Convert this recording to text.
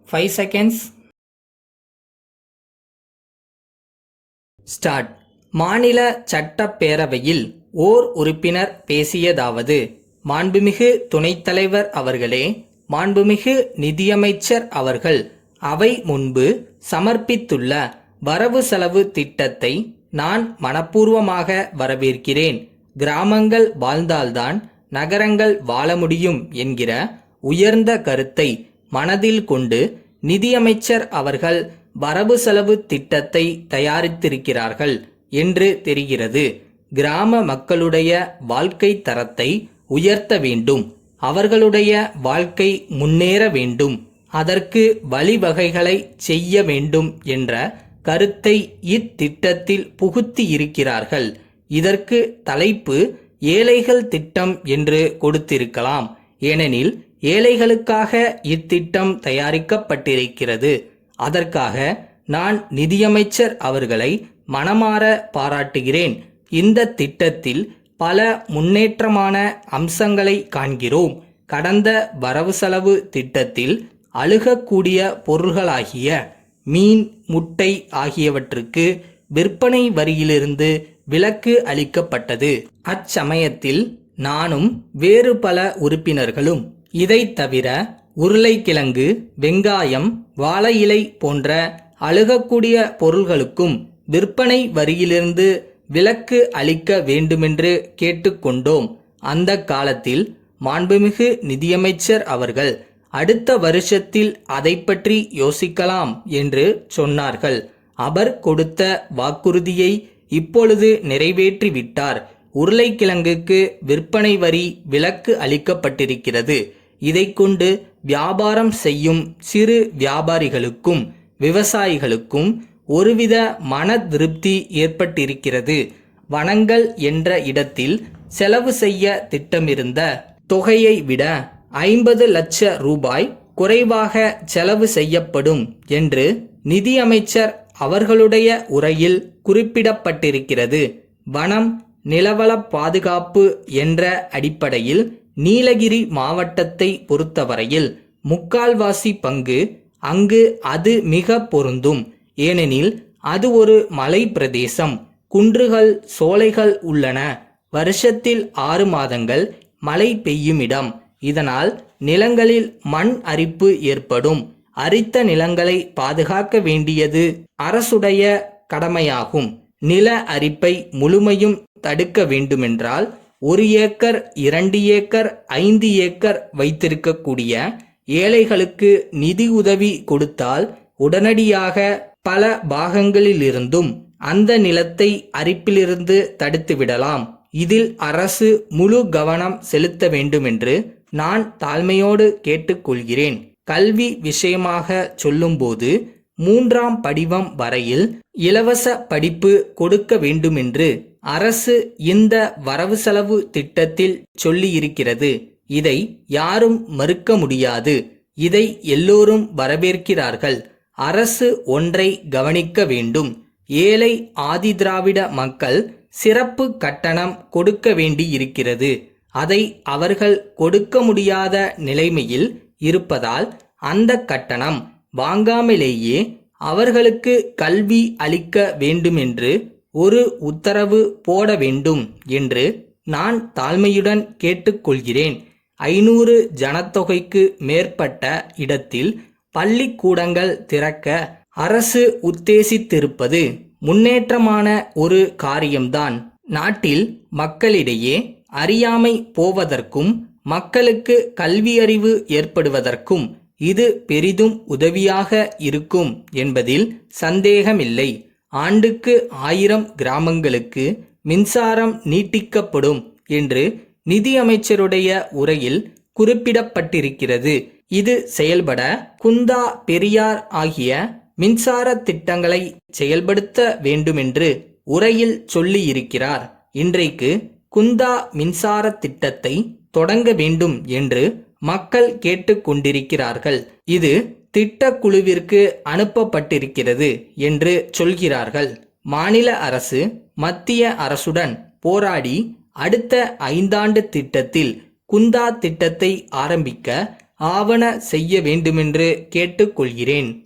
5 seconds. Start. மாநில சட்டப்பேரவையில் ஓர் உறுப்பினர் பேசியதாவது: மாண்புமிகு துணைத் தலைவர் அவர்களே, மாண்புமிகு நிதியமைச்சர் அவர்கள் அவை முன்பு சமர்ப்பித்துள்ள வரவு செலவு திட்டத்தை நான் மனப்பூர்வமாக வரவேற்கிறேன். கிராமங்கள் வாழ்ந்தால்தான் நகரங்கள் வாழ முடியும் என்கிற உயர்ந்த கருத்தை மனதில் கொண்டு நிதியமைச்சர் அவர்கள் வரவு செலவு திட்டத்தை தயாரித்திருக்கிறார்கள் என்று தெரிகிறது. கிராம மக்களுடைய வாழ்க்கை தரத்தை உயர்த்த வேண்டும், அவர்களுடைய வாழ்க்கை முன்னேற வேண்டும், அதற்கு வழிவகைகளை செய்ய வேண்டும் என்ற கருத்தை இத்திட்டத்தில் புகுத்தி இருக்கிறார்கள். இதற்கு தலைப்பு ஏழைகள் திட்டம் என்று கொடுத்திருக்கலாம். ஏனெனில் ஏழைகளுக்காக இத்திட்டம் தயாரிக்கப்பட்டிருக்கிறது. அதற்காக நான் நிதியமைச்சர் அவர்களை மனமாற பாராட்டுகிறேன். இந்த திட்டத்தில் பல முன்னேற்றமான அம்சங்களை காண்கிறோம். கடந்த வரவு செலவு திட்டத்தில் அழுகக்கூடிய பொருள்களாகிய மீன், முட்டை ஆகியவற்றுக்கு விற்பனை வரியிலிருந்து விலக்கு அளிக்கப்பட்டது. அச்சமயத்தில் நானும் வேறு பல உறுப்பினர்களும் இதை தவிர உருளைக்கிழங்கு, வெங்காயம், வாழை இலை போன்ற அழுகக்கூடிய பொருள்களுக்கும் விற்பனை வரியிலிருந்து விலக்கு அளிக்க வேண்டுமென்று கேட்டுக்கொண்டோம். அந்த காலத்தில் மாண்புமிகு நிதியமைச்சர் அவர்கள் அடுத்த வருஷத்தில் அதை பற்றி யோசிக்கலாம் என்று சொன்னார்கள். அவர் கொடுத்த வாக்குறுதியை இப்பொழுது நிறைவேற்றிவிட்டார். உருளைக்கிழங்குக்கு விற்பனை வரி விலக்கு அளிக்கப்பட்டிருக்கிறது. இதை கொண்டு வியாபாரம் செய்யும் சிறு வியாபாரிகளுக்கும் விவசாயிகளுக்கும் ஒருவித மன திருப்தி ஏற்பட்டிருக்கிறது. வனங்கள் என்ற இடத்தில் செலவு செய்ய திட்டமிருந்த தொகையை விட 50 லட்ச ரூபாய் குறைவாக செலவு செய்யப்படும் என்று நிதியமைச்சர் அவர்களுடைய உரையில் குறிப்பிடப்பட்டிருக்கிறது. வனம், நிலவள பாதுகாப்பு என்ற அடிப்படையில் நீலகிரி மாவட்டத்தை பொறுத்தவரையில் முக்கால்வாசி பங்கு அங்கு அது மிக பொருந்தும். ஏனெனில் அது ஒரு மலை பிரதேசம். குன்றுகள், சோலைகள் உள்ளன. வருஷத்தில் 6 மாதங்கள் மழை பெய்யும் இடம். இதனால் நிலங்களில் மண் அரிப்பு ஏற்படும். அரித்த நிலங்களை பாதுகாக்க வேண்டியது அரசுடைய கடமையாகும். நில அரிப்பை முழுமையும் தடுக்க வேண்டுமென்றால் 1 ஏக்கர், 2 ஏக்கர், 5 ஏக்கர் வைத்திருக்கக்கூடிய ஏழைகளுக்கு நிதி உதவி கொடுத்தால் உடனடியாக பல பாகங்களிலிருந்தும் அந்த நிலத்தை அரிப்பிலிருந்து தடுத்துவிடலாம். இதில் அரசு முழு கவனம் செலுத்த வேண்டுமென்று நான் தாழ்மையோடு கேட்டுக்கொள்கிறேன். கல்வி விஷயமாக சொல்லும்போது 3ஆம் படிவம் வரையில் இலவச படிப்பு கொடுக்க வேண்டுமென்று அரசு இந்த வரவு செலவு திட்டத்தில் சொல்லியிருக்கிறது. இதை யாரும் மறுக்க முடியாது. இதை எல்லோரும் வரவேற்கிறார்கள். அரசு ஒன்றை கவனிக்க வேண்டும். ஏழை ஆதிதிராவிட மக்கள் சிறப்பு கட்டணம் கொடுக்க வேண்டியிருக்கிறது. அதை அவர்கள் கொடுக்க முடியாத நிலைமையில் இருப்பதால் அந்த கட்டணம் வாங்காமலேயே அவர்களுக்கு கல்வி அளிக்க வேண்டுமென்று ஒரு உத்தரவு போட வேண்டும் என்று நான் தாழ்மையுடன் கேட்டுக்கொள்கிறேன். 500 ஜனத்தொகைக்கு மேற்பட்ட இடத்தில் பள்ளிக்கூடங்கள் திறக்க அரசு உத்தேசித்திருப்பது முன்னேற்றமான ஒரு காரியம்தான். நாட்டில் மக்களிடையே அறியாமை போவதற்கும் மக்களுக்கு கல்வியறிவு ஏற்படுவதற்கும் இது பெரிதும் உதவியாக இருக்கும் என்பதில் சந்தேகமில்லை. ஆண்டுக்கு 1000 கிராமங்களுக்கு மின்சாரம் நீட்டிக்கப்படும் என்று நிதியமைச்சருடைய உரையில் குறிப்பிடப்பட்டிருக்கிறது. இது செயல்பட குந்தா, பெரியார் ஆகிய மின்சார திட்டங்களை செயல்படுத்த வேண்டுமென்று உரையில் சொல்லியிருக்கிறார். இன்றைக்கு குந்தா மின்சார திட்டத்தை தொடங்க வேண்டும் என்று மக்கள் கேட்டுக்கொண்டிருக்கிறார்கள். இது திட்டக்குழுவிற்கு அனுப்பப்பட்டிருக்கிறது என்று சொல்கிறார்கள். மாநில அரசு மத்திய அரசுடன் போராடி அடுத்த 5 ஆண்டு திட்டத்தில் குந்தா திட்டத்தை ஆரம்பிக்க ஆவன செய்ய வேண்டுமென்று கேட்டுக்கொள்கிறேன்.